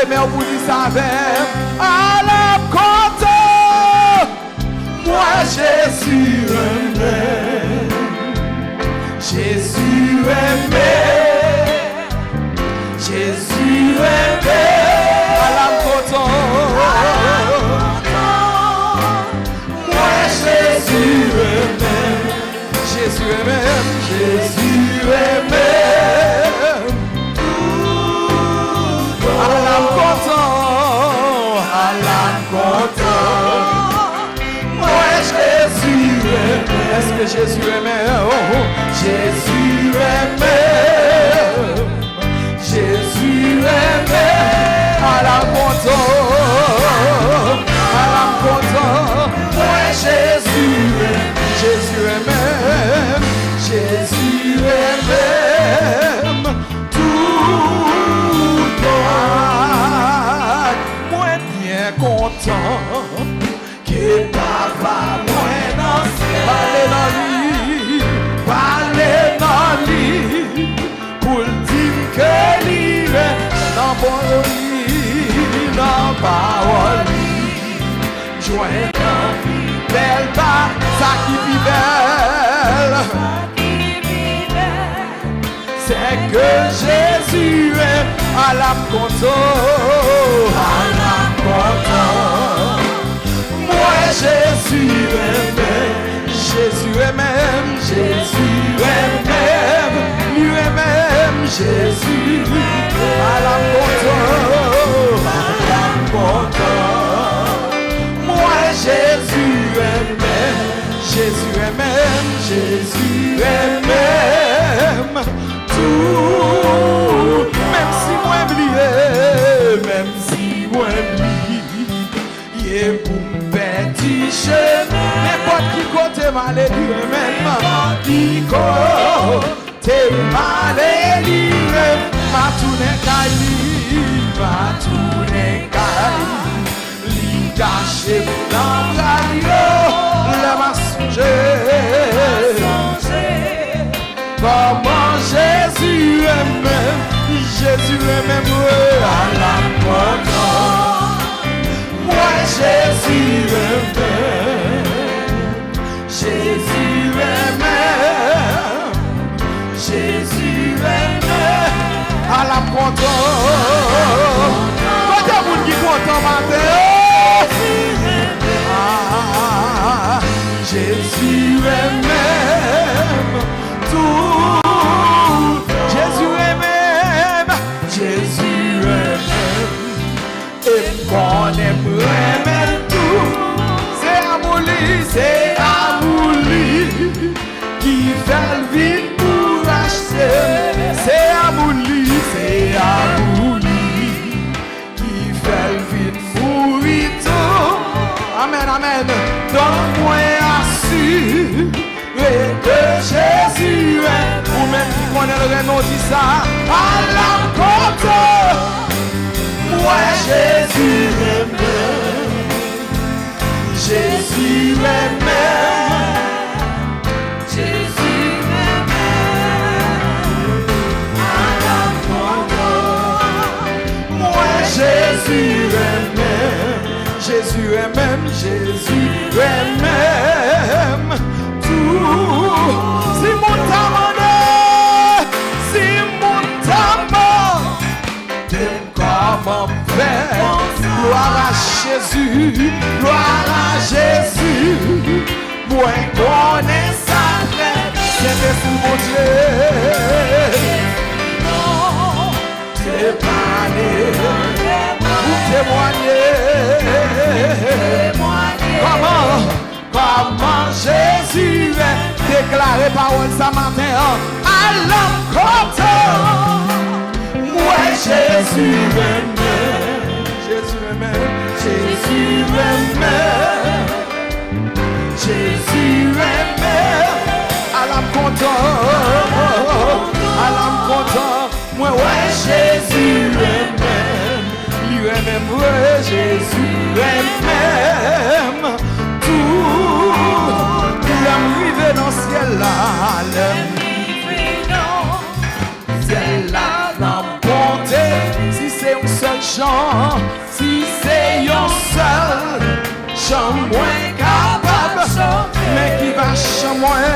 Mais on vous dit ça avec à la côte. Moi Jésus aimé, Jésus aimé, Jésus aimé. À la côte, moi Jésus aimé, Jésus aimé, Jésus aimé. Est-ce que Jésus aimait? Oh, Jésus aimait, Jésus aimait. À la content, ouais, Jésus aimait, Jésus aimait. Tout moi bien content que papa moi dans parler dans lui, pour dire que lui dans bon lit, dans parole, joint belle pas, ça qui vit belle, c'est que Jésus est à la content, moi Jésus aimé. Jésus est même, Jésus est même, lui est même, Jésus. À la content, moi Jésus est même, Jésus est même, Jésus est même, tout, même si moi oublié, même si moi oublié, pour me petit chemin, n'importe qui côté malé, même qui côté malé, ma tourné caille, ma tourné caille, li caché dans la le m'a songé, comment Jésus aime, Jésus aime, à la porte, moi Jésus aime, Jésus aime, Jésus aime, à la porte, quand il y a qui content matin, Jésus est même tout. Jésus est même. Jésus est même. Et mon aimerait même tout. C'est amour qui fait le vide pour acheter. C'est amour qui fait le vide pour tout. Amen, amen. Donne-moi assuré que Jésus est. Ou même qui connaît le nom dit ça. À la côte, moi Jésus est même. Jésus est même. Jésus est même. À la côte, moi Jésus est même. Jésus est même, Jésus est même tout. Si mon tamandé, si mon tamandé, comment faire? Gloire à Jésus, gloire à Jésus. Moi connais sa frère, c'est mon Dieu. Témoigner, comment Jésus est déclaré parole ce matin à l'encontre. Moi Jésus aime, Jésus aime, Jésus aime, Jésus aime, à l'encontre, moi ouais Jésus aime. Lui-même, Jésus lui-même, tout, l'aime rivé dans le ciel là, l'aime rivé dans le ciel là, dans bonté, si c'est un seul chant, si c'est un seul chant moins capable, mais qui va chanter moins,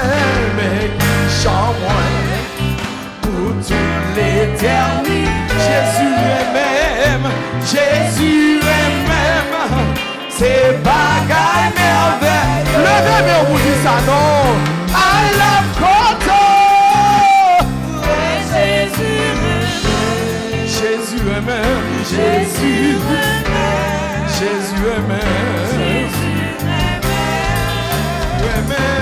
mais qui chante moins, pour toute l'éternité, Jésus lui-même. Jésus est même, c'est bagaille merveille. Levez, mais on vous dit ça non. À la côte, Jésus est même. Jésus est même. Jésus est même. Jésus est même. Jésus est même.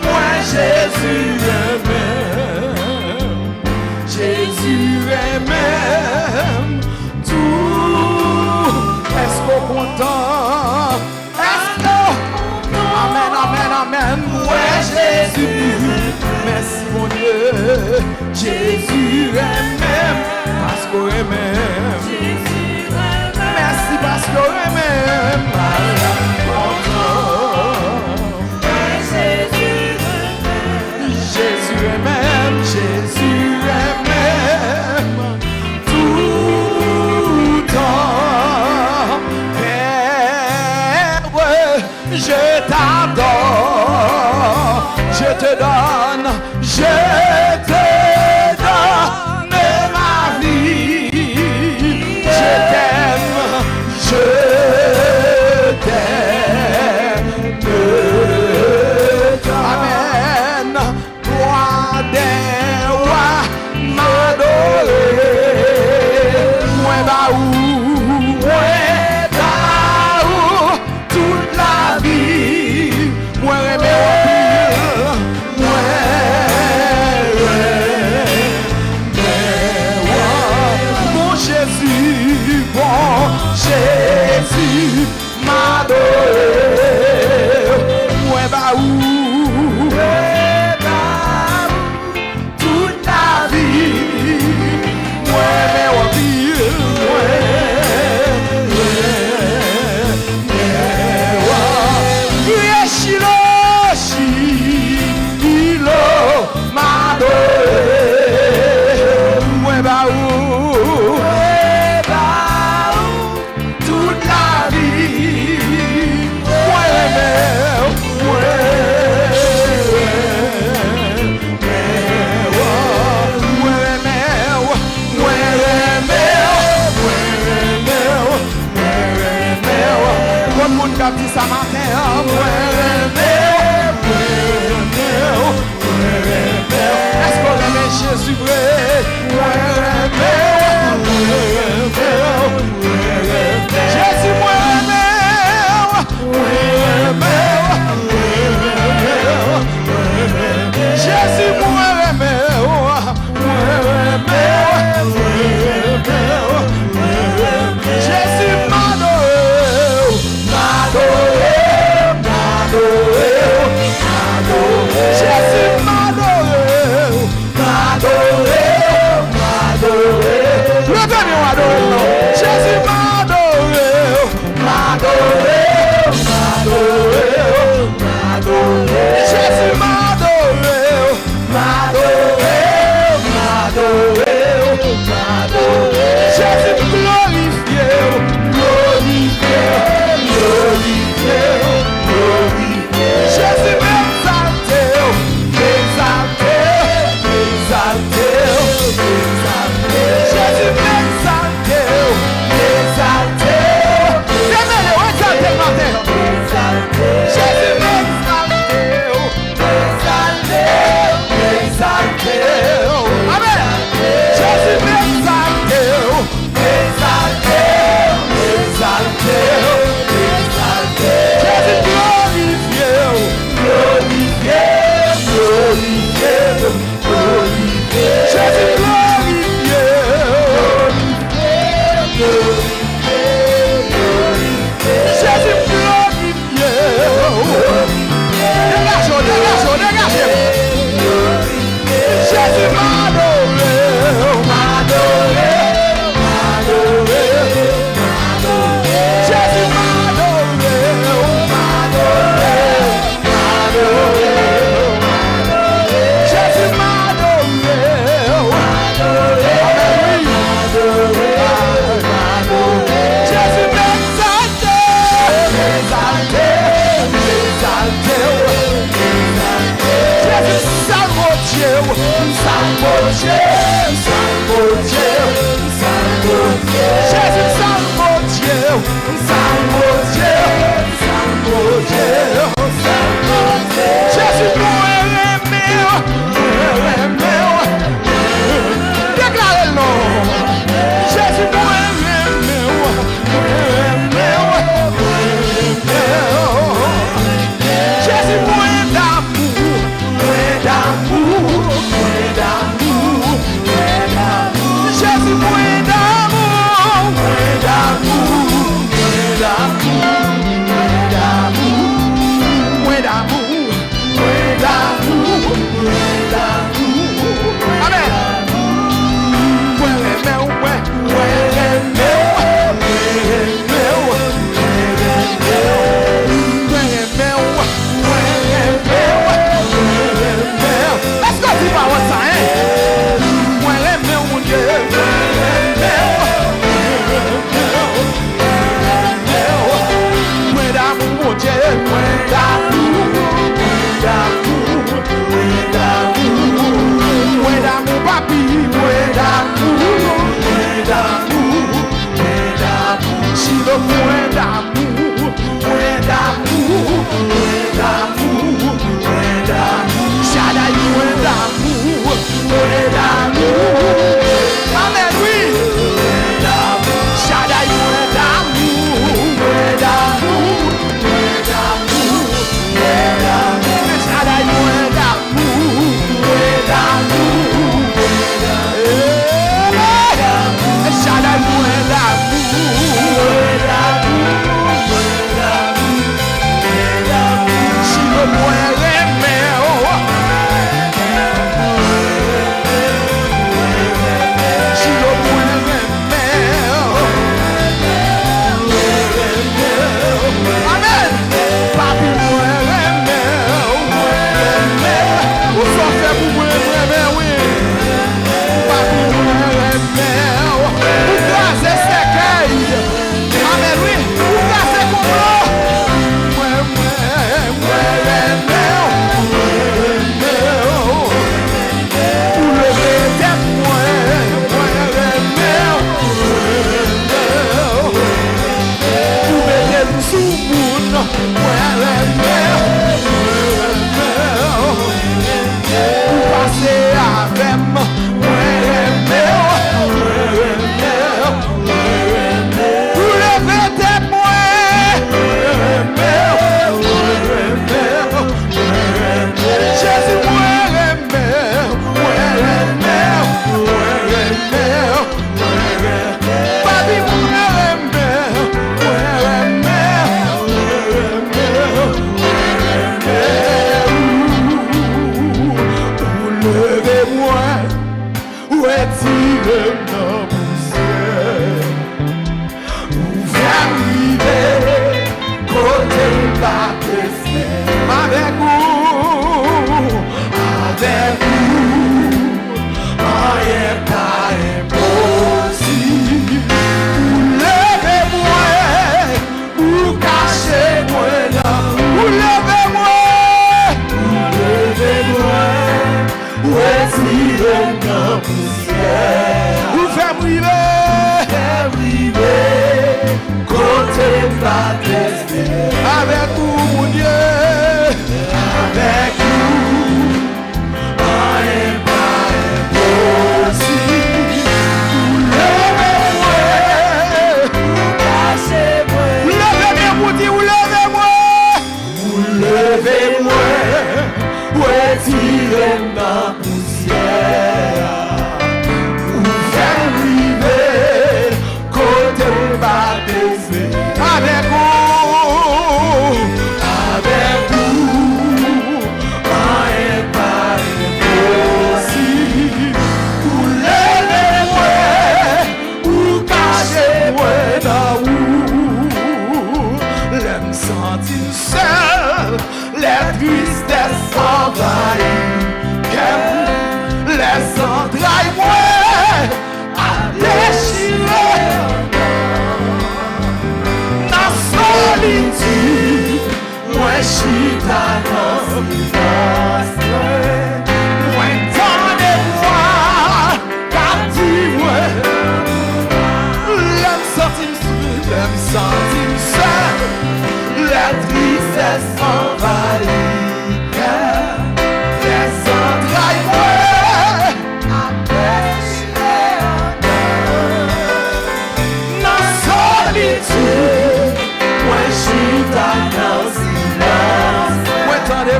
Moi Jésus est même. Jésus est même tout. Est-ce qu'on est content? Est-ce qu'on? Amen, amen, amen. Ouais, Jésus. Merci mon Dieu. Jésus est même. Parce qu'on est même. Merci parce qu'on est même. Jésus est même. Jésus est même. Tout temps. Père, je t'adore. Je te donne. Je te donne ma vie. Je t'aime. Je t'aime.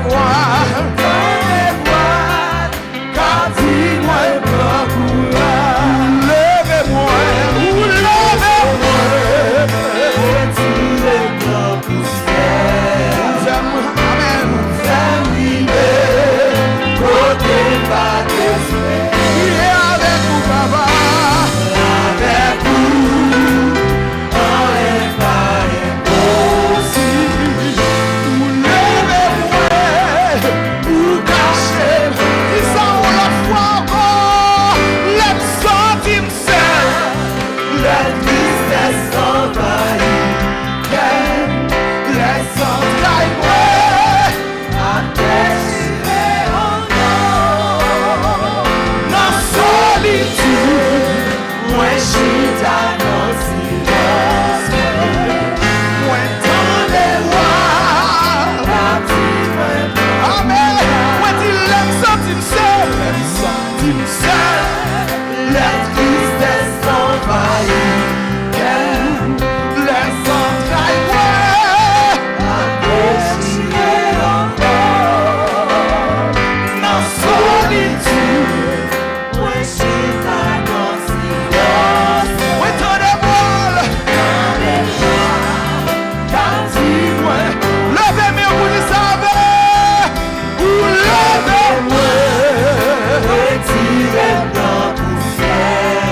voile, car dis-moi pas courage. Levez-moi, levez-moi, retirez la poussière. Amen. Fais-moi, côté pas d'esprit. Il est avec vous, papa. Avec vous, on est pas impossible. Vous levez-moi, vous cachez. Ils sont la foi encore. Les centimes seuls. La tristesse s'envahit. Les entrailles, à déchirer en or. Dans solitude, moi j'y dans silence. Moi dans les rois. Amen. Moi dis les centimes seuls. Les centimes seuls. La tristesse s'envahit. Les entrailles, à déchirer encore. Dans solitude, moi j'y dans silence. Moi dans les voiles, car dis-moi, levez-moi vous le savez, vous levez-moi, retirez la poussière.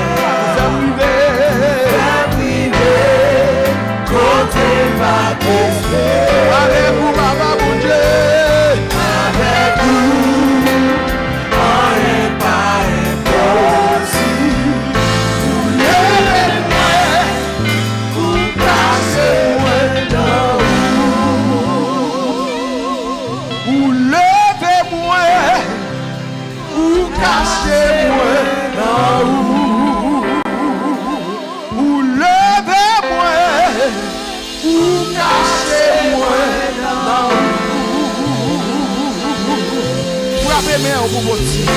Côté pas d'esprit. Avec vous, papa, mon Dieu. Avec vous, on n'est pas impossible. Vous levez-moi, vous cachez-moi dans vous. Vous levez-moi, vous cachez-moi dans vous. Vous levez-moi, vous cachez-moi dans vous. Frappez main pour votre Dieu.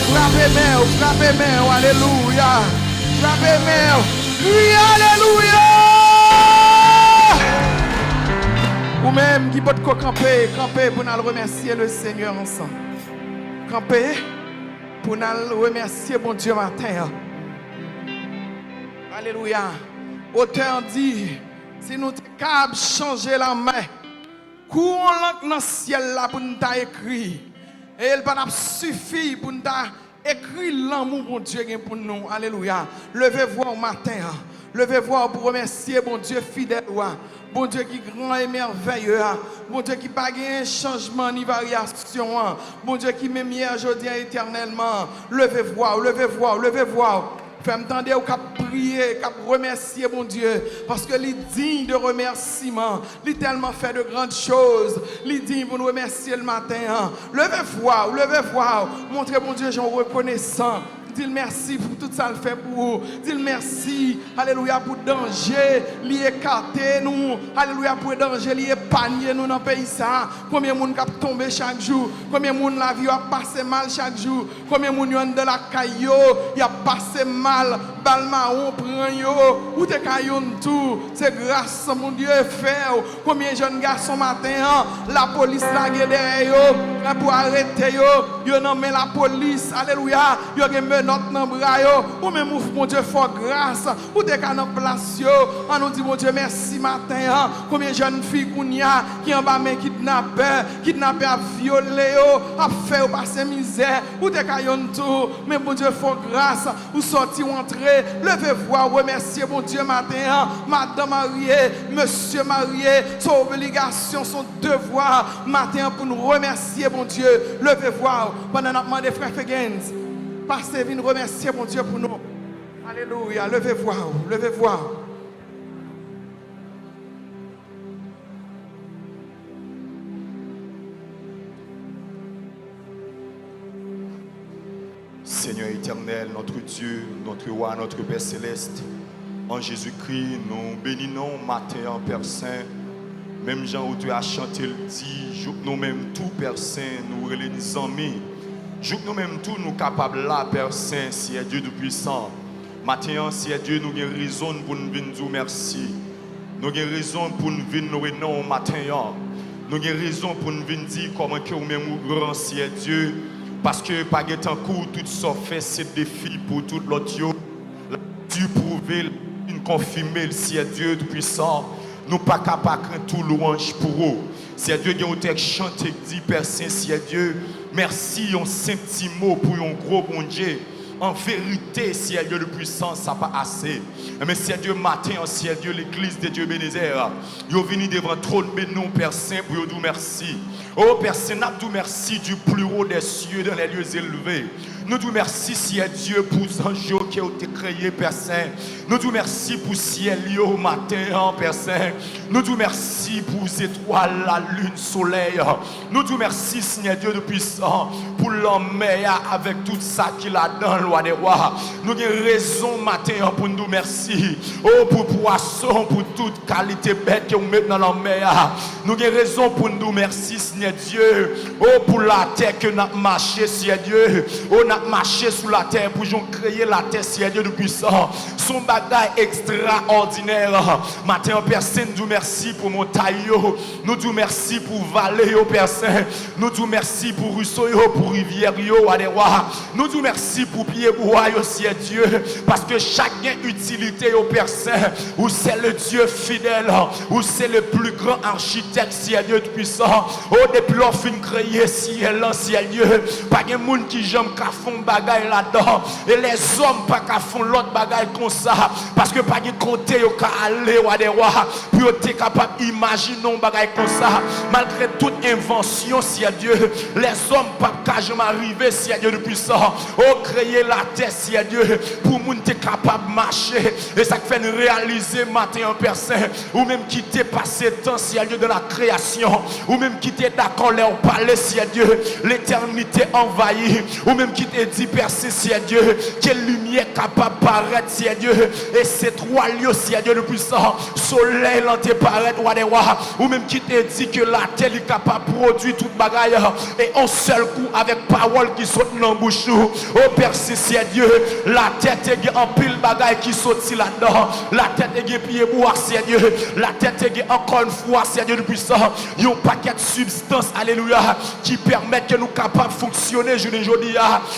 Frappez main, alléluia. Frappez main, oui, alléluia. Ou même qui peut camper pour nous remercier le Seigneur ensemble. Camper pour nous remercier mon Dieu matin. Alléluia. Auteur dit, si nous sommes capables de changer la main, courons dans le ciel là pour nous écrire. Et il va nous suffire pour nous écrire l'amour mon Dieu pour nous. Alléluia. Levez-vous au matin. Levez-vous pour remercier mon Dieu fidèle. Bon Dieu qui est grand et merveilleux. Bon Dieu qui n'a pas de changement ni variation. Bon Dieu qui m'aime hier, aujourd'hui et éternellement. Levez-vous, levez-vous, levez-vous. Fais-moi au cap prier, cap remercier mon Dieu. Parce que il est digne de remerciement. Il a tellement fait de grandes choses. Il est digne pour nous remercier le matin. Levez-vous, levez-vous. Montrez mon Dieu, je suis reconnaissant. Dis merci pour tout ça le fait pour vous. Dis merci, alléluia, pour danger, li écarter nous. Alléluia, pour danger, li épargner nous dans le pays ça. Combien de monde qui tombé chaque jour? Combien de monde la vie a passé mal chaque jour? Combien de monde de la caillou, il a passé mal, balmaon prend yo, ou te caillou tout. C'est grâce à mon Dieu fait. Combien de jeunes garçons matin, la police la derrière yo pour arrêter yo nommé la police. Alléluia, yo notre nom bras ou même mon Dieu fort grâce ou des cas dans place yo on nous dit mon Dieu merci matin combien de jeunes filles qui en bas mais kidnappé à violer a fait passer misère ou des cas tout mais mon Dieu fort grâce ou sorti ou entrer levez-vous remercier mon Dieu matin madame mariée monsieur marié son obligation son devoir matin pour nous remercier mon Dieu levez-vous pendant notre demande frère Fegens. Passez, venez remercier mon Dieu pour nous. Alléluia. Levez-vous, levez-vous. Seigneur éternel, notre Dieu, notre roi, notre Père céleste, en Jésus-Christ, nous bénissons matin en Père Saint. Même Jean où tu as chanté le dit, nous-mêmes tout Père Saint, nous les amis. Joue nous-mêmes tous nous capables là, Père Saint, si est Dieu Tout-Puissant. Maintenant, si est Dieu, nous avons raison pour nous venir dire merci. Nous avons raison pour nous venir nous matin. Nous avons raison pour nous venir dire comment que vous-même vous grand ciel Dieu. Parce que par temps court, tout ça fait c'est défi pour tout l'autre. Dieu prouver, confirmer le ciel Dieu tout puissant. Nous pas capables de tout louange pour eux. C'est Dieu qui a chanté, dit Père Saint, ciel Dieu. Merci, un simple petit mot pour un gros bon Dieu. En vérité, ciel Dieu, le puissant, ça n'a pas assez. Mais ciel Dieu, matin, en ciel Dieu, l'église de Dieu Bénézère, ils sont venus devant le trône, mais nous, Père Saint, pour nous dire merci. Oh Père Saint, nous vous merci du plus haut des cieux dans les lieux élevés. Nous vous merci, ciel Dieu, pour les anges qui ont été créés, Père Saint. Nous vous merci pour le ciel au matin, Père Saint. Nous vous merci pour les étoiles, la lune, le soleil. Nous vous merci, Seigneur Dieu de puissant, pour l'homme avec tout ça qu'il a dans le roi des rois. Nous avons raison matin pour nous merci. Oh, pour poisson, pour toute qualité bête que vous mettez dans la mer. Nous avons raison pour nous merci, Seigneur Dieu. Oh, pour la terre que nous avons marché, Seigneur Dieu. Oh, nous avons marché sur la terre pour créer la terre, Seigneur Dieu de puissant. Son bagage extraordinaire. Matin, Père Saint, nous merci pour mon taillot. Nous vous merci pour vallée, Père Saint. Nous vous merci pour ruisseau, pour rivière, nous vous merci pour pied bois, Seigneur Dieu. Parce que chaque utilité, Père Saint, où c'est le Dieu fidèle, où c'est le plus grand architecte, Seigneur Dieu puissant. Oh, depuis l'on fin créé, Seigneur Dieu. Pas de monde qui j'aime qu'à font bagaille là-dedans. Et les hommes pas qu'à font l'autre bagaille comme ça. Parce que pas de côté, yo qu'à aller ou à des rois. Puis on est capable d'imaginer un bagaille comme ça. Malgré toute invention, Seigneur Dieu, les hommes pas qu'à jamais arriver, Seigneur Dieu puissant. Oh, créer la terre, Seigneur Dieu, pour nous être capable de marcher. Et ça fait nous réaliser matin en Père Saint. Ou même quitter passer temps, Seigneur Dieu, de la création. Ou même quitter d'accord, leur parler, Seigneur Dieu, l'éternité envahie. Ou même quitter dit Père Saint, Seigneur Dieu, quelle lumière capable de paraître, Seigneur Dieu. Et ces trois lieux, Seigneur Dieu, le puissant, soleil, l'anté paraître, roi des rois. Ou même quitter dit que la terre est capable de produire toute bagaille. Et en seul coup, avec parole qui saute dans la bouche. Oh Père Saint Dieu, la tête est en pile bagaille qui saute là-dedans. La tête est pied bois, Seigneur Dieu. La tête est encore une fois, Seigneur Dieu, le puissant. Il y a un paquet de substances, alléluia, qui permettent que nous capables de fonctionner aujourd'hui.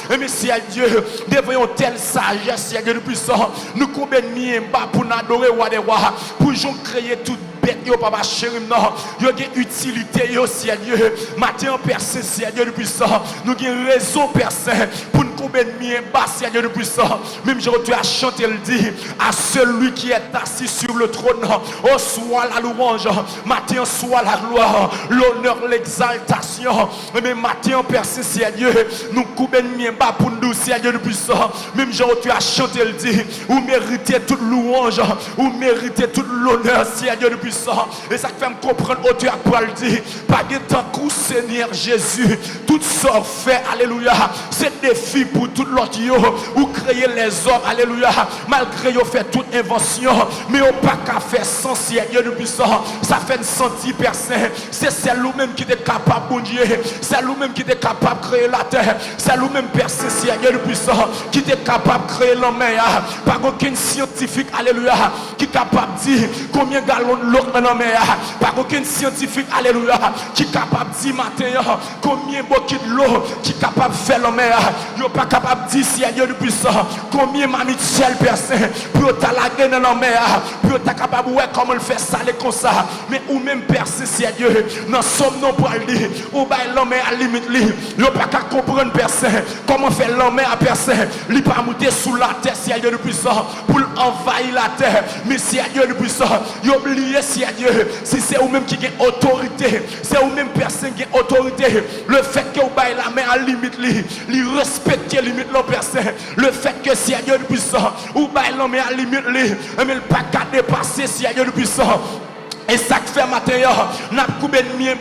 Mais Seigneur Dieu, devant une telle sagesse, Seigneur Dieu, le puissant, nous combien de bas pour nous adorer, roi des rois, pour nous créer toute bête, yo papa chéri, non, yo une utilité, yo Seigneur Dieu. Matin, Père Saint, Seigneur Dieu, le puissant, nous avons raison, Père Saint, pour nous combien de bas, Seigneur Dieu, le puissant. Même je retourne à chanter, le dit, à celui qui est assis sur le trône, oh, soit la louange, matin, soit la gloire, l'honneur, l'exaltation. Mais matin, Père Saint, Seigneur Dieu, nous combien de bas pour nous, Seigneur Dieu, le puissant. Même je retourne à chanter, le dit, vous méritez toute louange, vous méritez tout l'honneur, Seigneur Dieu, le puissant. Et ça fait me comprendre, auteur pour le dire, pas de temps que Seigneur Jésus, tout ça fait, alléluia, c'est défi pour tout l'autre, ou créer les hommes, alléluia, malgré yo fait toute invention, mais on pas qu'à faire sans Seigneur de puissant, ça fait une sentir personne, c'est lui-même qui est capable, bon Dieu, c'est lui-même qui est capable de créer la terre, c'est lui-même personne, Seigneur de puissant, qui est capable de créer l'homme, pas aucun scientifique, alléluia, qui est capable de dire combien de gallons de l'eau dans mer, pas aucun scientifique, alléluia, qui est capable de dire matin, combien de bouquets de l'eau, qui est capable de faire l'homme, il n'est pas capable de dire Seigneur de puissant, combien de mamitiel personne, pour t'alaguer dans la mer, pour être capable de voir comment le faire saler comme ça, mais ou même personne, Seigneur, dans somme non pour le dire, ou bien l'homme à limite, il n'est pas capable de comprendre personne, comment faire l'homme à personne, il n'est pas monter sous la terre, Seigneur de puissant, pour envahir la terre, mais Seigneur de puissant, il oublie Seigneur, si c'est vous-même qui avez autorité, c'est vous-même personne qui a autorité, le fait que vous baillez la main à limite, il respecte la limite de personne, le fait que Seigneur de puissant, vous baillez la main à limite, mais le pas qu'à dépasser Seigneur de puissant. Et ça fait matin, n'a pas coupé de mien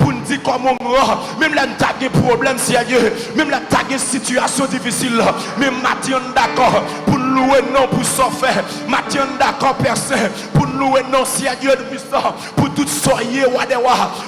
pour nous dire comment on même là nous avons des problèmes sérieux, même là nous avons des situations difficiles, même matin d'accord pour louer non pour s'en faire, matin d'accord personne pour nous renoncer à Dieu de puissant, pour tout soyer ou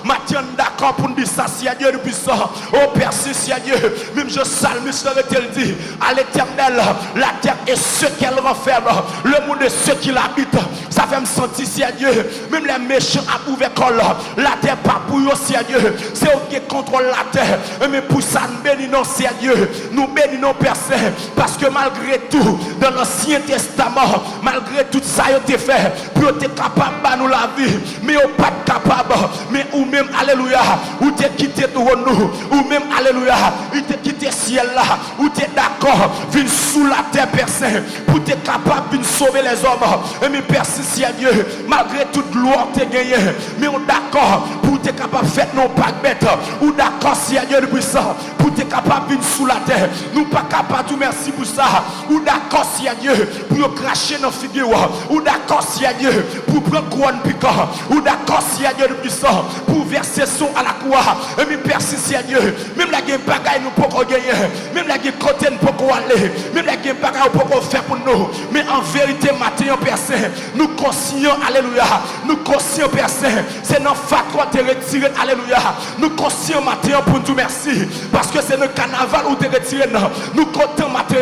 Mathieu d'accord pour nous dire ça, si à Dieu de puissant. Oh Père, si à Dieu, même je salue, je dit à l'Éternel, la terre et ce qu'elle renferme, le monde et ceux qui l'habitent. Ça fait me sentir si à Dieu, même les méchants à ouvert col, la terre pas pour eux si à Dieu, c'est eux qui contrôlent la terre. Mais pour ça, nous bénissons si à Dieu, nous bénissons Père Saint, parce que malgré tout, dans l'Ancien Testament, malgré tout ça, ils ont fait, pour être capable de nous la vie, mais ils pas capable, mais ou même, alléluia, ou t'es quitté tout nous, ou même, alléluia, ou t'es quitté ciel là, ou t'es d'accord, viens sous la terre, Père Saint, pour être capable de sauver les hommes. Et mais Père Saint, si à Dieu, malgré toute gloire que tu as gagné, mais on d'accord, pour être capable de faire nos pas bêtes, ou d'accord, si à Dieu le puissant, pour être capable de venir sous la terre, nous pas capable de merci pour ça, ou d'accord, si à Dieu, pour cracher nos figures, ou d'accord, si à Dieu, pour prendre couronne piquant, ou d'accord, si à Dieu le puissant, pour verser son à la croix. Et mais Père Saint, si à Dieu, même la guerre bagaille nous pouvons gagner, même la guerre côté nous pouvons aller, même la guerre bagaille nous pouvons faire pour nous, mais en vérité, matin, Père Saint, nous conscients, alléluia, nous conscients, Père Saint, c'est notre factoire de retirer, alléluia, nous conscients, matin, pour nous merci, parce que c'est le carnaval où tu es retiré, nous comptons, matin,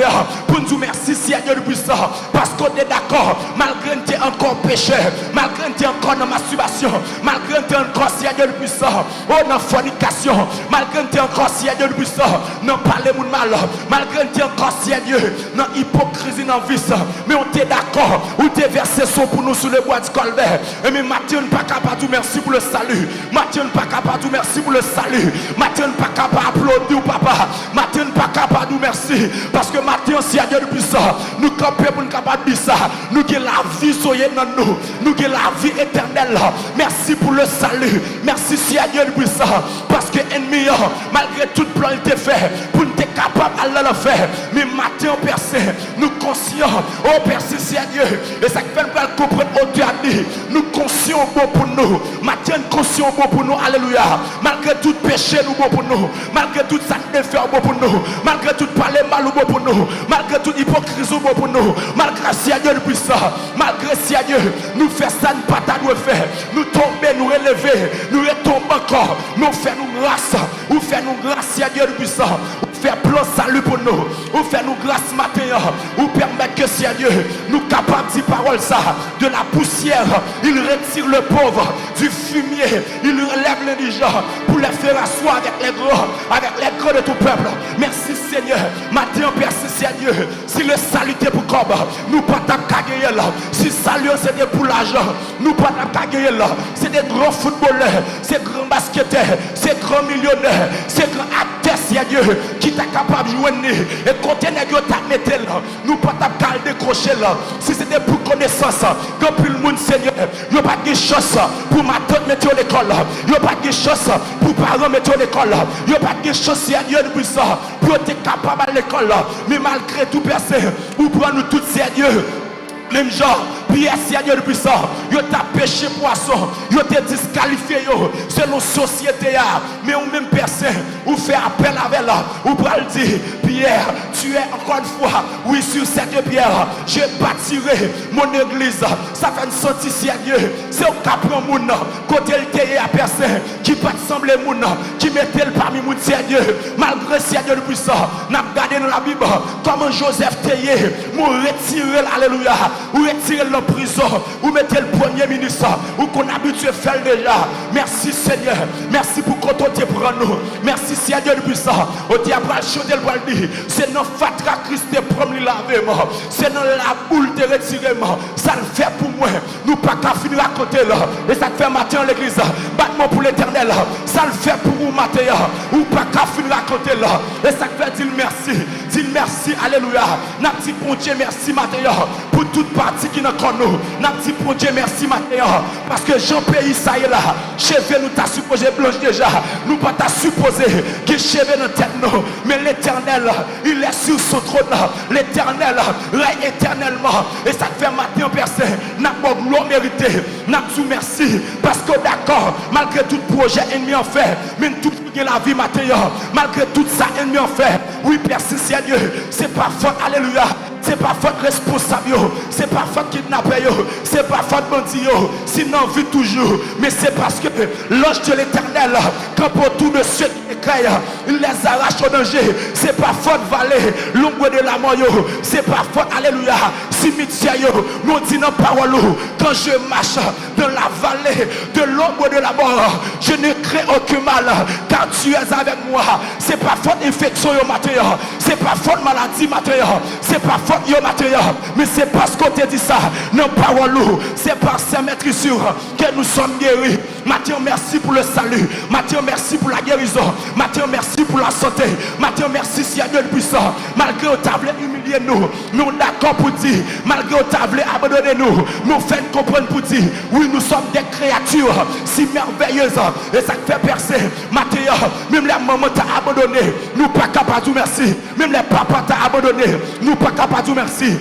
pour nous merci, si à Dieu le puissant, parce qu'on est d'accord, malgré que tu es encore péché, malgré que tu es encore dans masturbation, malgré que tu es encore, si à Dieu le puissant, oh, dans fornication, malgré que tu es encore, si à Dieu le puissant, non parler de mal, malgré que tu es encore, si à Dieu, dans hypocrisie, dans vice, mais on t'est d'accord, ou t'es versé son pour nous sur le bois du colbert. Et mais Mathieu n'est pas capable de merci pour le salut. Mathieu n'est pas capable de merci pour le salut. Mathieu n'est pas capable d'applaudir papa. Mathieu n'est pas capable de merci. Parce que Mathieu, si à Dieu de puissant, nous camper pour nous capable de dire ça. Nous avons la vie soyez dans nous. Nous avons la vie éternelle. Merci pour le salut. Merci si à Dieu de puissant. Parce que ennemi, malgré tout plan il t'a fait, pour nous être capable de le faire. Mais Mathieu, Père Saint, nous conscients. Oh Père Saint, si à Dieu. Et ça fait nous comprendre au Dieu a dit. Nous conscients bon pour nous. Mathieu, conscients bon pour nous. Alléluia. Malgré tout péché, nous bon pour nous. Malgré tout ça nous fait bon pour nous. Malgré tout parler mal, bon pour nous. Malgré toute hypocrisie, bon pour nous. Malgré si à Dieu le puissant. Malgré si à Dieu, nous fait ça, nous pas nous faire. Nous tomber, nous relever. Nous retomber encore. Nous faire nous grâce. Ou faire nous grâce si à Dieu le puissant. Faire plan salut pour nous, ou faire nous grâce matin, ou permettre que si à Dieu nous capables de dire parole ça, de la poussière, il retire le pauvre, du fumier, il relève l'indigent pour les faire asseoir avec les grands de tout peuple. Merci Seigneur, matin Père si à Dieu, si le salut est pour comme, nous pas t'accueillir là, si salut c'était pour l'argent, nous pas t'accueillir là, c'est des grands footballeurs, c'est grands basketteurs, c'est grands millionnaires, c'est grands acteurs si à Dieu, qui est capable de jouer et quand tu es là, nous pas décrocher là. Si c'était pour connaissance, quand plus le monde Seigneur, il n'y a pas de chance pour ma tante mettre à l'école, il n'y a pas de chance pour parents mettre à l'école, il n'y a pas de chance si à Dieu de puissant pour être capable à l'école. Mais malgré tout, personne, ou pour nous tous, c'est à Dieu. Même genre, Pierre, si à Dieu le puissant, il t'a péché poisson, il t'a disqualifié selon la société. Mais ou même personne, ou fait appel avec là, ou pour le dire, Pierre, tu es encore une fois, oui, sur cette pierre, je bâtirai mon église. Ça fait une sortie si à Dieu, c'est au cap de mon côté le terre à personne qui peut sembler mon qui mettait le parmi mon si à Dieu, malgré si à Dieu le puissant, n'a regardé dans la Bible comment Joseph Théier, m'a retiré, alléluia. Ou retirer la prison, ou mettez le premier ministre, ou qu'on a habitué à faire déjà. Merci Seigneur, merci pour qu'on te prend nous. Merci si à Dieu le puissant. Au diable chanter le dire, c'est notre fatra Christ de prendre laver, c'est dans la boule de retirer, ça le fait pour moi. Nous pas qu'à finir à côté là, et ça fait matin l'église, battement pour l'éternel, ça le fait pour vous matin, ou pas qu'à finir à côté là, et ça fait dire merci, alléluia. N'a dit bon Dieu merci matin, pour toute partie qui n'a connu nous. N'a dit bon Dieu merci matin, parce que Jean pays ça y est là, cheveux nous t'a supposé blanche déjà, nous pas t'a supposé que cheveux dans tête nous, mais l'éternel, il est sur son trône, l'éternel règne éternellement, et ça fait matin personne, n'a pas gloire mérité, n'a tout merci, parce que d'accord, malgré tout projet ennemi en fait, même tout la vie matin, malgré tout ça ennemi en fait, oui personne c'est Dieu, c'est pas faute, alléluia, c'est c'est pas faute responsable, c'est pas faute kidnappé, c'est pas faute bandit, sinon vit toujours. Mais c'est parce que l'ange de l'Éternel, quand pour tout de ceux qui écrivent, il les arrache au danger. C'est pas faute vallée, l'ombre de la mort, c'est pas faute, alléluia, cimetière, nous dit dans parole, quand je marche dans la vallée de l'ombre de la mort, je ne crains aucun mal, car tu es avec moi. C'est pas faute infection au matin, c'est pas faute maladie matin, c'est pas faute au matin, mais c'est parce qu'on te dit ça, non parole, c'est par sa maîtrisure que nous sommes guéris. Matin, merci pour le salut, matin, merci pour la guérison, matin, merci pour la santé, matin, merci Seigneur puissant, malgré au tableau humilier nous, nous d'accord pour dire, malgré au tableau abandonner nous fait comprendre pour dire, oui nous sommes des créatures si merveilleuses, et ça fait percer, matin, même la maman t'a abandonné, nous pas capables de merci, même les papas t'a abandonné, nous pas capables de merci.